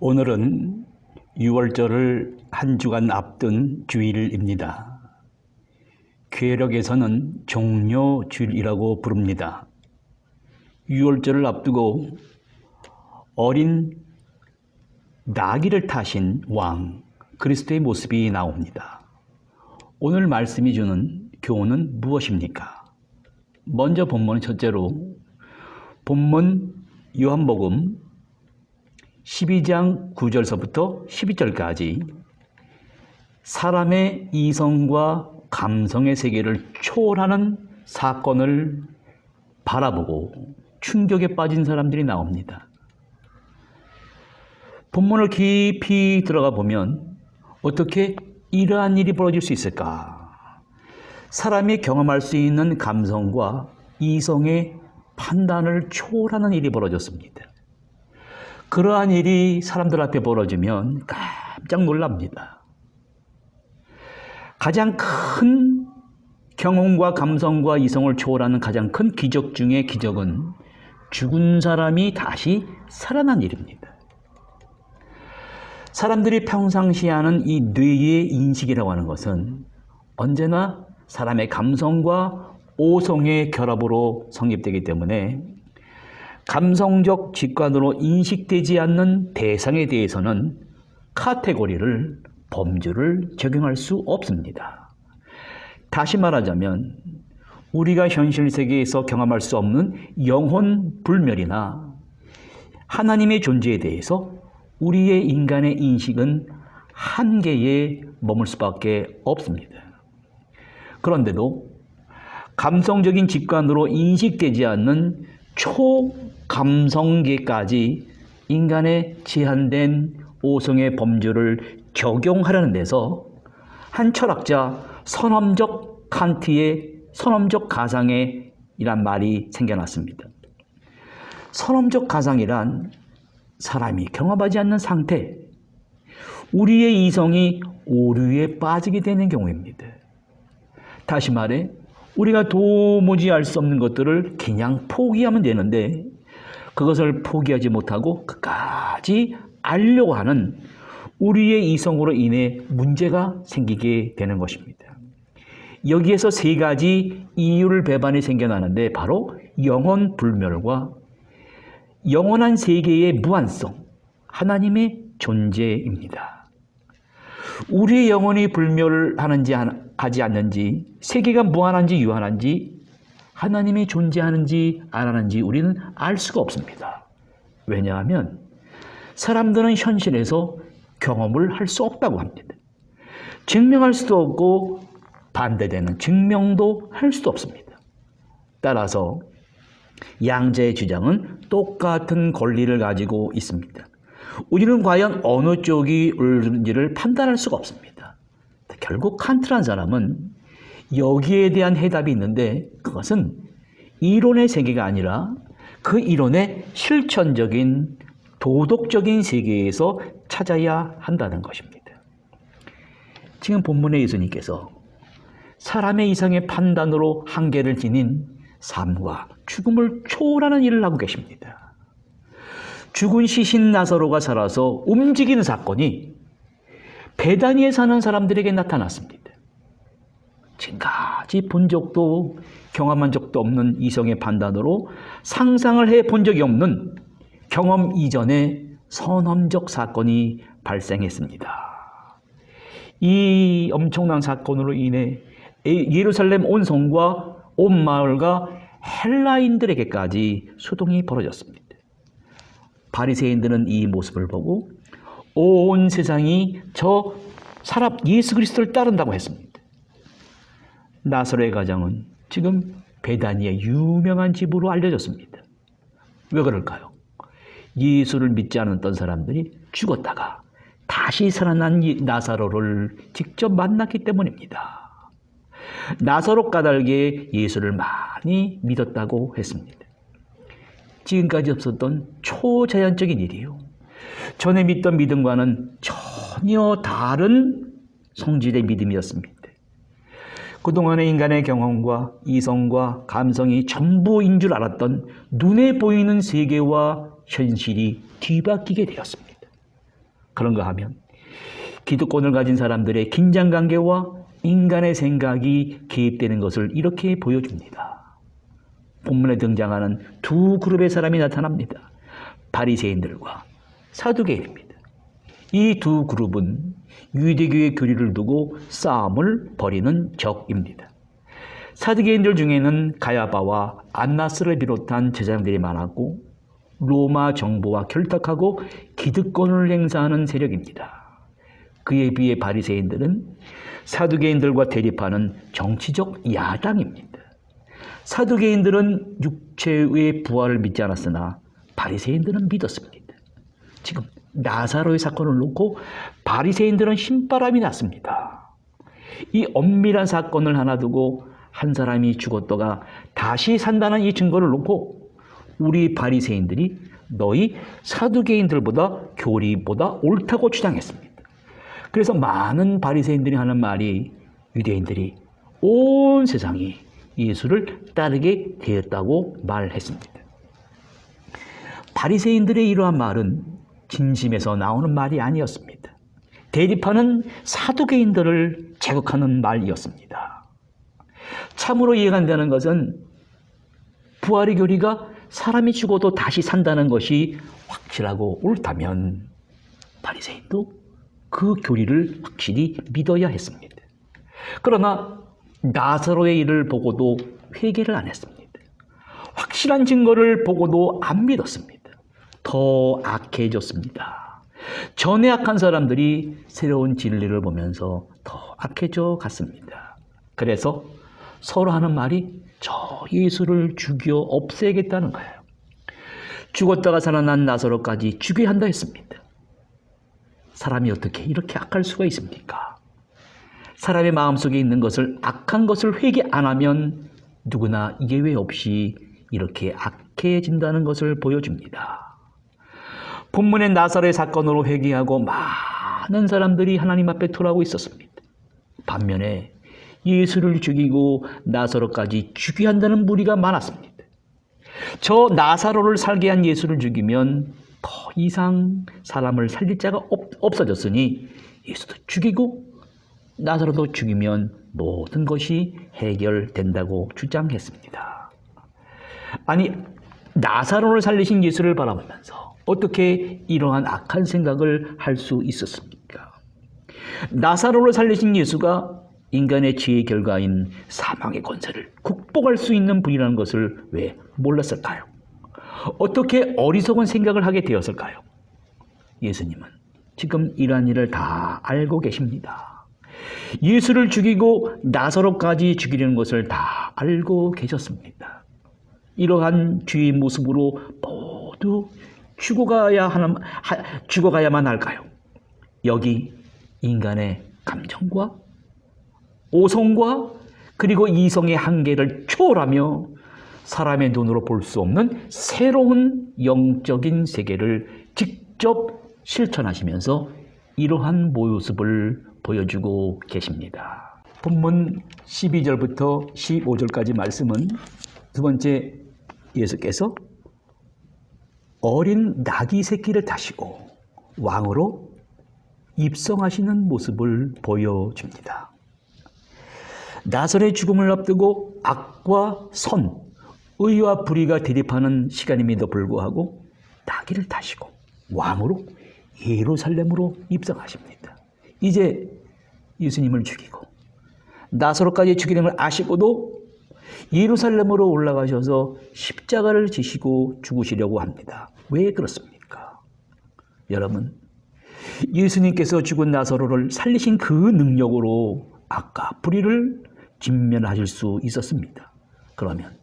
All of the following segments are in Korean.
오늘은 6월절을 한 주간 앞둔 주일입니다. 궤력에서는 종료주일이라고 부릅니다. 6월절을 앞두고 어린 나귀를 타신 왕 그리스도의 모습이 나옵니다. 오늘 말씀이 주는 교훈은 무엇입니까? 먼저 본문은 첫째로 본문 요한복음 12장 9절서부터 12절까지 사람의 이성과 감성의 세계를 초월하는 사건을 바라보고 충격에 빠진 사람들이 나옵니다. 본문을 깊이 들어가 보면 어떻게 이러한 일이 벌어질 수 있을까? 사람이 경험할 수 있는 감성과 이성의 판단을 초월하는 일이 벌어졌습니다. 그러한 일이 사람들 앞에 벌어지면 깜짝 놀랍니다. 가장 큰 경험과 감성과 이성을 초월하는 가장 큰 기적 중의 기적은 죽은 사람이 다시 살아난 일입니다. 사람들이 평상시에 하는 이 뇌의 인식이라고 하는 것은 언제나 사람의 감성과 오성의 결합으로 성립되기 때문에 감성적 직관으로 인식되지 않는 대상에 대해서는 카테고리를, 범주를 적용할 수 없습니다. 다시 말하자면 우리가 현실 세계에서 경험할 수 없는 영혼 불멸이나 하나님의 존재에 대해서 우리의 인간의 인식은 한계에 머물 수밖에 없습니다. 그런데도 감성적인 직관으로 인식되지 않는 초감성계까지 인간의 제한된 오성의 범주를 적용하려는 데서 한 철학자 선험적 칸트의 선험적 가상의 이란 말이 생겨났습니다. 선험적 가상이란 사람이 경험하지 않는 상태, 우리의 이성이 오류에 빠지게 되는 경우입니다. 다시 말해 우리가 도무지 알 수 없는 것들을 그냥 포기하면 되는데 그것을 포기하지 못하고 끝까지 알려고 하는 우리의 이성으로 인해 문제가 생기게 되는 것입니다. 여기에서 세 가지 이유를 배반이 생겨나는데 바로 영혼 불멸과 영원한 세계의 무한성, 하나님의 존재입니다. 우리의 영혼이 불멸하는지 하지 않는지, 세계가 무한한지 유한한지, 하나님이 존재하는지 안 하는지 우리는 알 수가 없습니다. 왜냐하면 사람들은 현실에서 경험을 할 수 없다고 합니다. 증명할 수도 없고 반대되는 증명도 할 수도 없습니다. 따라서 양자의 주장은 똑같은 권리를 가지고 있습니다. 우리는 과연 어느 쪽이 옳은지를 판단할 수가 없습니다. 결국 칸트란 사람은 여기에 대한 해답이 있는데 그것은 이론의 세계가 아니라 그 이론의 실천적인 도덕적인 세계에서 찾아야 한다는 것입니다. 지금 본문의 예수님께서 사람의 이성의 판단으로 한계를 지닌 삶과 죽음을 초월하는 일을 하고 계십니다. 죽은 시신 나사로가 살아서 움직이는 사건이 베다니에 사는 사람들에게 나타났습니다. 지금까지 본 적도 경험한 적도 없는 이성의 판단으로 상상을 해본 적이 없는 경험 이전의 선험적 사건이 발생했습니다. 이 엄청난 사건으로 인해 예루살렘 온 성과 온 마을과 헬라인들에게까지 소동이 벌어졌습니다. 바리새인들은 이 모습을 보고 온 세상이 저 사람 예수 그리스도를 따른다고 했습니다. 나사로의 가정은 지금 베다니의 유명한 집으로 알려졌습니다. 왜 그럴까요? 예수를 믿지 않았던 사람들이 죽었다가 다시 살아난 나사로를 직접 만났기 때문입니다. 나사로 까닭에 예수를 많이 믿었다고 했습니다. 지금까지 없었던 초자연적인 일이에요. 전에 믿던 믿음과는 전혀 다른 성질의 믿음이었습니다. 그동안의 인간의 경험과 이성과 감성이 전부인 줄 알았던 눈에 보이는 세계와 현실이 뒤바뀌게 되었습니다. 그런가 하면 기득권을 가진 사람들의 긴장관계와 인간의 생각이 개입되는 것을 이렇게 보여줍니다. 본문에 등장하는 두 그룹의 사람이 나타납니다. 바리새인들과 사두개인입니다. 이 두 그룹은 유대교의 교리를 두고 싸움을 벌이는 적입니다. 사두개인들 중에는 가야바와 안나스를 비롯한 제사장들이 많았고 로마 정부와 결탁하고 기득권을 행사하는 세력입니다. 그에 비해 바리새인들은 사두개인들과 대립하는 정치적 야당입니다. 사두개인들은 육체의 부활을 믿지 않았으나 바리새인들은 믿었습니다. 지금 나사로의 사건을 놓고 바리새인들은 신바람이 났습니다. 이 엄밀한 사건을 하나 두고 한 사람이 죽었다가 다시 산다는 이 증거를 놓고 우리 바리새인들이 너희 사두개인들보다 교리보다 옳다고 주장했습니다. 그래서 많은 바리새인들이 하는 말이 유대인들이 온 세상이 예수를 따르게 되었다고 말했습니다. 바리새인들의 이러한 말은 진심에서 나오는 말이 아니었습니다. 대립하는 사두개인들을 자극하는 말이었습니다. 참으로 이해가 안 되는 것은 부활의 교리가 사람이 죽어도 다시 산다는 것이 확실하고 옳다면 바리새인도 그 교리를 확실히 믿어야 했습니다. 그러나 나사로의 일을 보고도 회개를 안 했습니다. 확실한 증거를 보고도 안 믿었습니다. 더 악해졌습니다. 전에 악한 사람들이 새로운 진리를 보면서 더 악해져 갔습니다. 그래서 서로 하는 말이 저 예수를 죽여 없애겠다는 거예요. 죽었다가 살아난 나사로까지 죽여야 한다 했습니다. 사람이 어떻게 이렇게 악할 수가 있습니까? 사람의 마음속에 있는 것을 악한 것을 회개 안 하면 누구나 예외 없이 이렇게 악해진다는 것을 보여줍니다. 본문의 나사로의 사건으로 회개하고 많은 사람들이 하나님 앞에 돌아오고 있었습니다. 반면에 예수를 죽이고 나사로까지 죽여야 한다는 무리가 많았습니다. 저 나사로를 살게 한 예수를 죽이면 더 이상 사람을 살릴 자가 없어졌으니 예수도 죽이고 나사로도 죽이면 모든 것이 해결된다고 주장했습니다. 아니, 나사로를 살리신 예수를 바라보면서 어떻게 이러한 악한 생각을 할 수 있었습니까? 나사로를 살리신 예수가 인간의 지혜의 결과인 사망의 권세를 극복할 수 있는 분이라는 것을 왜 몰랐을까요? 어떻게 어리석은 생각을 하게 되었을까요? 예수님은 지금 이러한 일을 다 알고 계십니다. 예수를 죽이고 나사로까지 죽이려는 것을 다 알고 계셨습니다. 이러한 죄의 모습으로 모두 죽어가야만 할까요? 여기 인간의 감정과 오성과 그리고 이성의 한계를 초월하며 사람의 눈으로 볼 수 없는 새로운 영적인 세계를 직접 실천하시면서 이러한 모습을 보여주고 계십니다. 본문 12절부터 15절까지 말씀은 두 번째 예수께서 어린 나귀 새끼를 타시고 왕으로 입성하시는 모습을 보여줍니다. 나사로의 죽음을 앞두고 악과 선, 의와 불의가 대립하는 시간임에도 불구하고 나귀를 타시고 왕으로 예루살렘으로 입성하십니다. 이제 예수님을 죽이고 나사로까지 죽이는 걸 아시고도 예루살렘으로 올라가셔서 십자가를 지시고 죽으시려고 합니다. 왜 그렇습니까? 여러분, 예수님께서 죽은 나사로를 살리신 그 능력으로 악과 불의를 진면하실 수 있었습니다. 그러면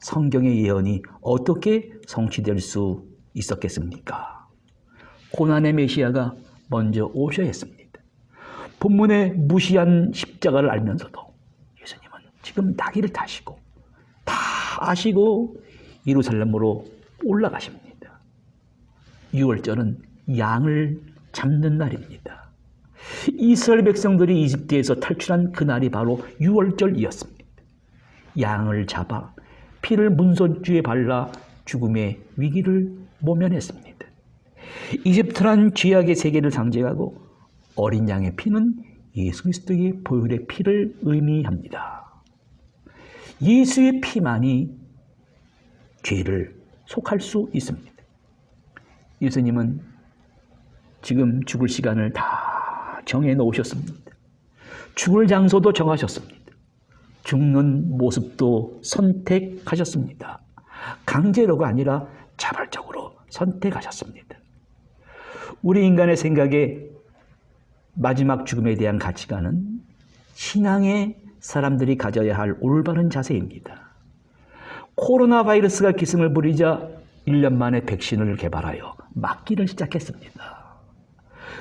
성경의 예언이 어떻게 성취될 수 있었겠습니까? 고난의 메시아가 먼저 오셔야 했습니다. 본문의 무시한 십자가를 알면서도 예수님은 지금 나귀를 타시고 다 아시고 예루살렘으로 올라가십니다. 6월절은 양을 잡는 날입니다. 이스라엘 백성들이 이집트에서 탈출한 그날이 바로 6월절이었습니다. 양을 잡아 피를 문선주에 발라 죽음의 위기를 모면했습니다. 이집트란 죄악의 세계를 상징하고 어린 양의 피는 예수 그리스도의 보혈의 피를 의미합니다. 예수의 피만이 죄를 속할 수 있습니다. 예수님은 지금 죽을 시간을 다 정해 놓으셨습니다. 죽을 장소도 정하셨습니다. 죽는 모습도 선택하셨습니다. 강제로가 아니라 자발적으로 선택하셨습니다. 우리 인간의 생각에 마지막 죽음에 대한 가치관은 신앙의 사람들이 가져야 할 올바른 자세입니다. 코로나 바이러스가 기승을 부리자 1년 만에 백신을 개발하여 맞기를 시작했습니다.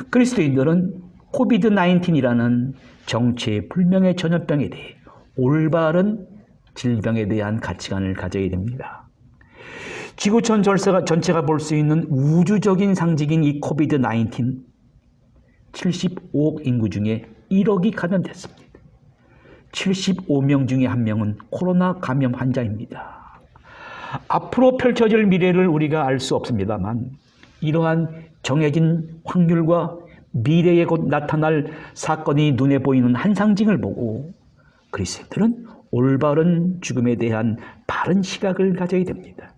그리스도인들은 코비드-19이라는 정체불명의 전염병에 대해 올바른 질병에 대한 가치관을 가져야 됩니다. 지구촌 전체가 볼 수 있는 우주적인 상징인 이 코비드-19, 75억 인구 중에 1억이 감염됐습니다. 75명 중에 1명은 코로나 감염 환자입니다. 앞으로 펼쳐질 미래를 우리가 알 수 없습니다만 이러한 정해진 확률과 미래에 곧 나타날 사건이 눈에 보이는 한 상징을 보고 그리스도인들은 올바른 죽음에 대한 바른 시각을 가져야 됩니다.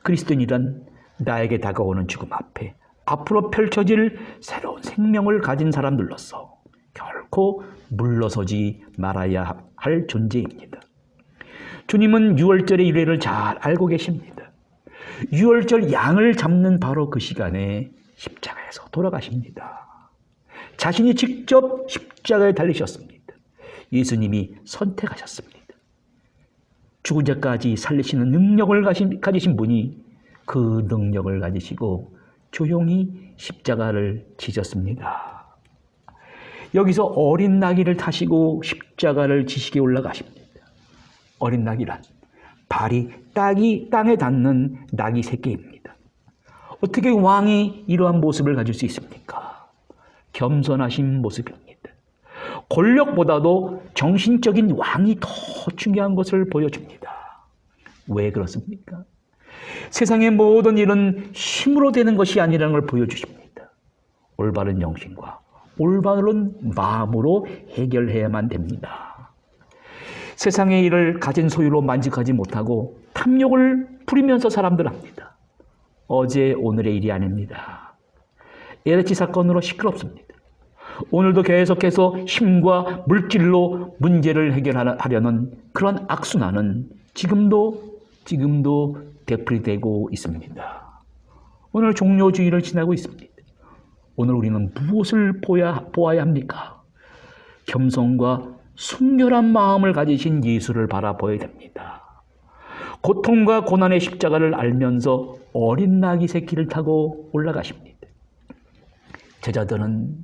그리스도인이란 나에게 다가오는 죽음 앞에 앞으로 펼쳐질 새로운 생명을 가진 사람들로서 결코 물러서지 말아야 할 존재입니다. 주님은 유월절의 일회를 잘 알고 계십니다. 유월절 양을 잡는 바로 그 시간에 십자가에서 돌아가십니다. 자신이 직접 십자가에 달리셨습니다. 예수님이 선택하셨습니다. 죽은 자까지 살리시는 능력을 가지신 분이 그 능력을 가지시고 조용히 십자가를 지셨습니다. 여기서 어린 나귀를 타시고 십자가를 지시게 올라가십니다. 어린 나귀란 발이 땅에 닿는 나귀 새끼입니다. 어떻게 왕이 이러한 모습을 가질 수 있습니까? 겸손하신 모습입니다. 권력보다도 정신적인 왕이 더 중요한 것을 보여줍니다. 왜 그렇습니까? 세상의 모든 일은 힘으로 되는 것이 아니라는 걸 보여주십니다. 올바른 정신과 올바른 마음으로 해결해야만 됩니다. 세상의 일을 가진 소유로 만족하지 못하고 탐욕을 부리면서 사람들 합니다. 어제 오늘의 일이 아닙니다. LH 사건으로 시끄럽습니다. 오늘도 계속해서 힘과 물질로 문제를 해결하려는 그런 악순환은 지금도 되풀이되고 있습니다. 오늘 종료주의를 지나고 있습니다. 오늘 우리는 무엇을 보아야 합니까? 겸손과 순결한 마음을 가지신 예수를 바라보아야 됩니다. 고통과 고난의 십자가를 알면서 어린 나귀 새끼를 타고 올라가십니다. 제자들은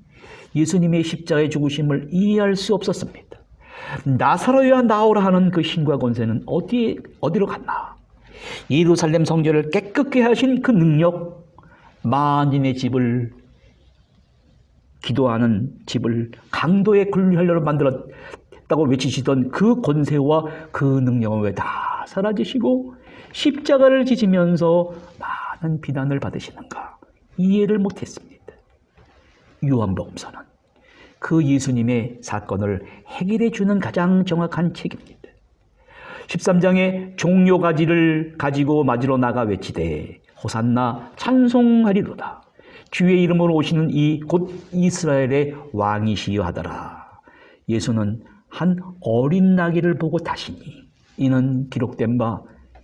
예수님의 십자가의 죽으심을 이해할 수 없었습니다. 나사로야 나오라 하는 그 힘과 권세는 어디로 갔나? 예루살렘 성전을 깨끗게 하신 그 능력, 만인의 집을, 기도하는 집을 강도의 굴혈로 만들었다고 외치시던 그 권세와 그 능력은 왜 다 사라지시고 십자가를 지시면서 많은 비난을 받으시는가? 이해를 못했습니다. 요한복음서는 그 예수님의 사건을 해결해 주는 가장 정확한 책입니다. 13장에 종려가지를 가지고 맞으러 나가 외치되 호산나 찬송하리로다. 주의 이름으로 오시는 이 곧 이스라엘의 왕이시여 하더라. 예수는 한 어린 나귀를 보고 타시니 이는 기록된 바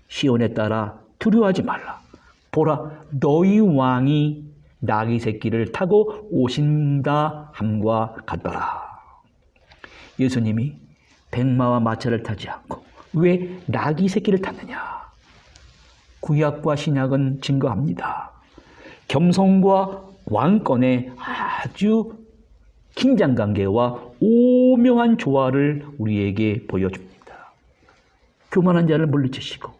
시온에 따라 두려워하지 말라. 보라 너희 왕이 나귀 새끼를 타고 오신다 함과 같더라. 예수님이 백마와 마차를 타지 않고 왜 나귀 새끼를 탔느냐? 구약과 신약은 증거합니다. 겸손과 왕권의 아주 긴장관계와 오묘한 조화를 우리에게 보여줍니다. 교만한 자를 물리치시고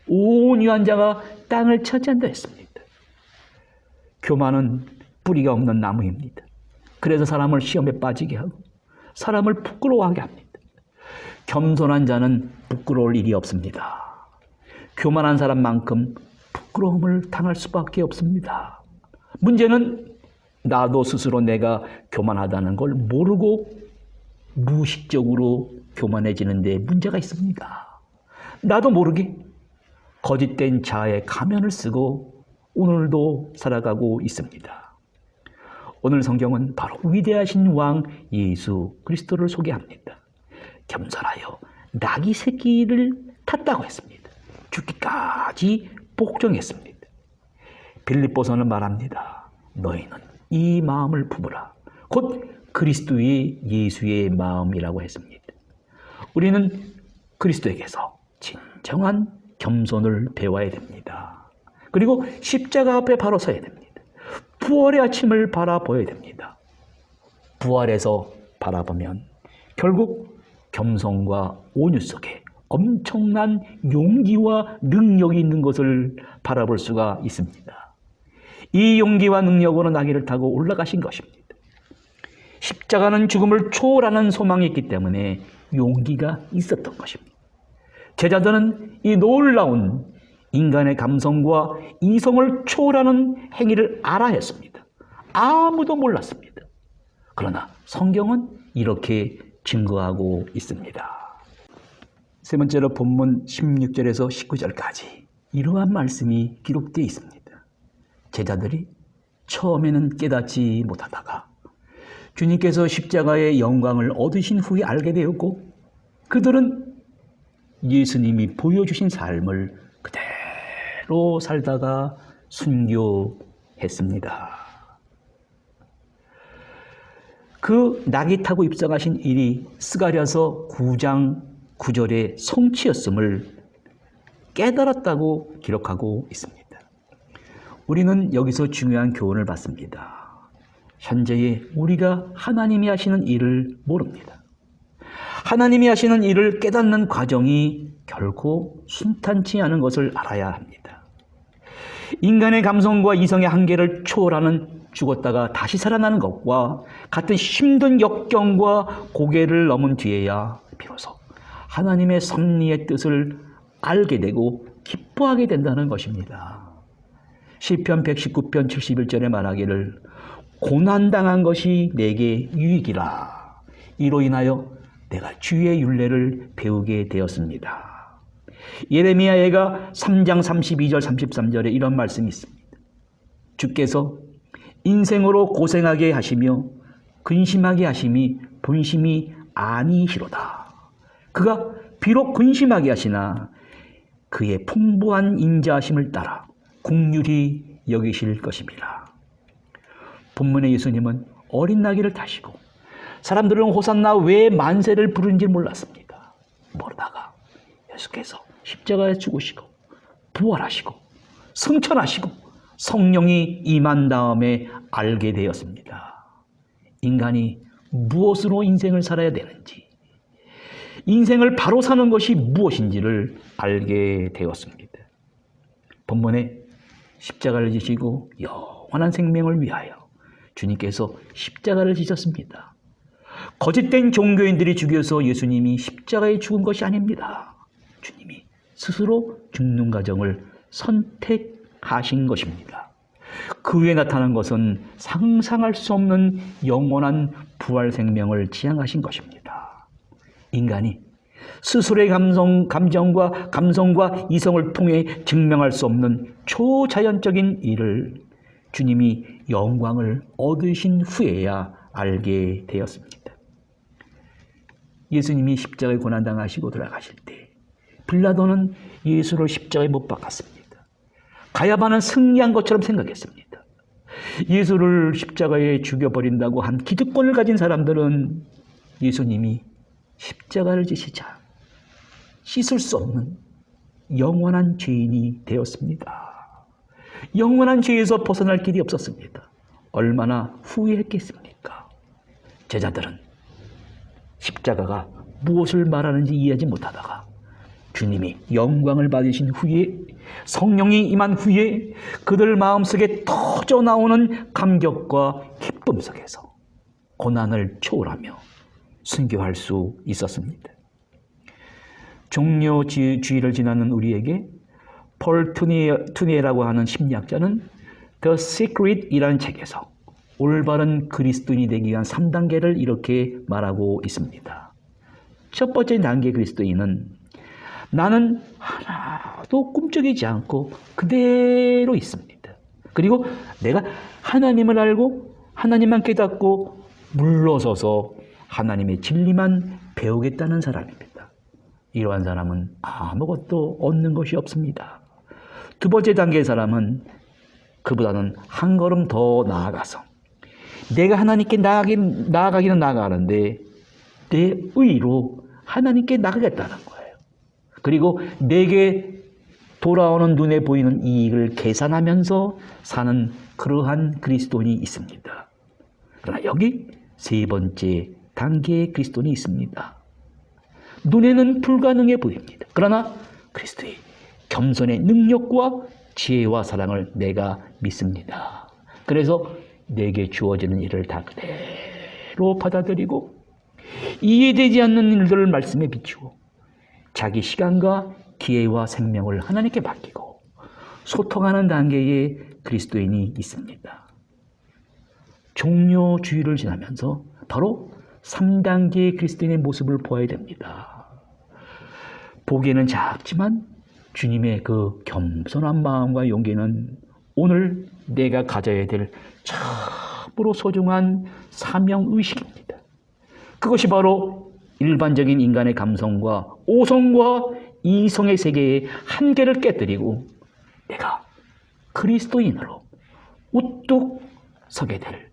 온유한 자가 땅을 차지한다 했습니다. 교만은 뿌리가 없는 나무입니다. 그래서 사람을 시험에 빠지게 하고 사람을 부끄러워하게 합니다. 겸손한 자는 부끄러울 일이 없습니다. 교만한 사람만큼 부끄러움을 당할 수밖에 없습니다. 문제는 나도 스스로 내가 교만하다는 걸 모르고 무의식적으로 교만해지는데 문제가 있습니다. 나도 모르게 거짓된 자아의 가면을 쓰고 오늘도 살아가고 있습니다. 오늘 성경은 바로 위대하신 왕 예수 그리스도를 소개합니다. 겸손하여 나귀 새끼를 탔다고 했습니다. 죽기까지 복종했습니다. 빌립보서는 말합니다. 너희는 이 마음을 품으라. 곧 그리스도의 예수의 마음이라고 했습니다. 우리는 그리스도에게서 진정한 겸손을 배워야 됩니다. 그리고 십자가 앞에 바로 서야 됩니다. 부활의 아침을 바라보아야 됩니다. 부활에서 바라보면 결국 겸손과 온유 속에 엄청난 용기와 능력이 있는 것을 바라볼 수가 있습니다. 이 용기와 능력으로 나귀를 타고 올라가신 것입니다. 십자가는 죽음을 초월하는 소망이 있기 때문에 용기가 있었던 것입니다. 제자들은 이 놀라운 인간의 감성과 이성을 초월하는 행위를 알아야 했습니다. 아무도 몰랐습니다. 그러나 성경은 이렇게 증거하고 있습니다. 세 번째로 본문 16절에서 19절까지 이러한 말씀이 기록되어 있습니다. 제자들이 처음에는 깨닫지 못하다가 주님께서 십자가의 영광을 얻으신 후에 알게 되었고 그들은 예수님이 보여주신 삶을 그대로 살다가 순교했습니다. 그 낙이 타고 입성하신 일이 스가랴서 9장 9절의 성취였음을 깨달았다고 기록하고 있습니다. 우리는 여기서 중요한 교훈을 받습니다. 현재의 우리가 하나님이 하시는 일을 모릅니다. 하나님이 하시는 일을 깨닫는 과정이 결코 순탄치 않은 것을 알아야 합니다. 인간의 감성과 이성의 한계를 초월하는 죽었다가 다시 살아나는 것과 같은 힘든 역경과 고개를 넘은 뒤에야 비로소 하나님의 섭리의 뜻을 알게 되고 기뻐하게 된다는 것입니다. 시편 119편 71절에 말하기를 고난당한 것이 내게 유익이라. 이로 인하여 내가 주의 율례를 배우게 되었습니다. 예레미야가 3장 32절 33절에 이런 말씀이 있습니다. 주께서 인생으로 고생하게 하시며 근심하게 하심이 본심이 아니시로다. 그가 비록 근심하게 하시나 그의 풍부한 인자하심을 따라 긍휼히 여기실 것입니다. 본문의 예수님은 어린 나귀를 타시고 사람들은 호산나 왜 만세를 부르는지 몰랐습니다. 모르다가 예수께서 십자가에 죽으시고 부활하시고 승천하시고 성령이 임한 다음에 알게 되었습니다. 인간이 무엇으로 인생을 살아야 되는지, 인생을 바로 사는 것이 무엇인지를 알게 되었습니다. 본문에 십자가를 지시고 영원한 생명을 위하여 주님께서 십자가를 지셨습니다. 거짓된 종교인들이 죽여서 예수님이 십자가에 죽은 것이 아닙니다. 주님이 스스로 죽는 과정을 선택하신 것입니다. 그 후에 나타난 것은 상상할 수 없는 영원한 부활 생명을 지향하신 것입니다. 인간이 스스로의 감성과 이성을 통해 증명할 수 없는 초자연적인 일을 주님이 영광을 얻으신 후에야 알게 되었습니다. 예수님이 십자가에 고난당하시고 돌아가실 때 빌라도는 예수를 십자가에 못 박았습니다. 가야바는 승리한 것처럼 생각했습니다. 예수를 십자가에 죽여버린다고 한 기득권을 가진 사람들은 예수님이 십자가를 지시자 씻을 수 없는 영원한 죄인이 되었습니다. 영원한 죄에서 벗어날 길이 없었습니다. 얼마나 후회했겠습니까? 제자들은 십자가가 무엇을 말하는지 이해하지 못하다가 주님이 영광을 받으신 후에 성령이 임한 후에 그들 마음속에 터져 나오는 감격과 기쁨 속에서 고난을 초월하며 순교할 수 있었습니다. 종료주의를 지나는 우리에게 폴 투니에라고 하는 심리학자는 The Secret이라는 책에서 올바른 그리스도인이 되기 위한 3단계를 이렇게 말하고 있습니다. 첫 번째 단계 그리스도인은 나는 하나도 꿈쩍이지 않고 그대로 있습니다. 그리고 내가 하나님을 알고 하나님만 깨닫고 물러서서 하나님의 진리만 배우겠다는 사람입니다. 이러한 사람은 아무것도 얻는 것이 없습니다. 두 번째 단계의 사람은 그보다는 한 걸음 더 나아가서 내가 하나님께 나아가기는 나아가는데 내 의로 하나님께 나가겠다는 거예요. 그리고 내게 돌아오는 눈에 보이는 이익을 계산하면서 사는 그러한 그리스도인이 있습니다. 그러나 여기 세 번째 단계의 그리스도인이 있습니다. 눈에는 불가능해 보입니다. 그러나 그리스도의 겸손의 능력과 지혜와 사랑을 내가 믿습니다. 그래서 내게 주어지는 일을 다 그대로 받아들이고 이해되지 않는 일들을 말씀에 비추고 자기 시간과 기회와 생명을 하나님께 맡기고 소통하는 단계의 그리스도인이 있습니다. 종료주의를 지나면서 바로 3단계의 그리스도인의 모습을 보아야 됩니다. 보기에는 작지만 주님의 그 겸손한 마음과 용기는 오늘 내가 가져야 될 참으로 소중한 사명의식입니다. 그것이 바로 일반적인 인간의 감성과 오성과 이성의 세계의 한계를 깨뜨리고 내가 그리스도인으로 우뚝 서게 될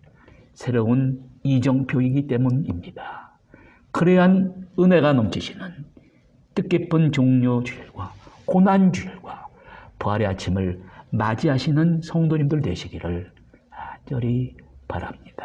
새로운 이정표이기 때문입니다. 그러한 은혜가 넘치시는 뜻깊은 종료주일과 고난주일과 부활의 아침을 맞이하시는 성도님들 되시기를 간절히 바랍니다.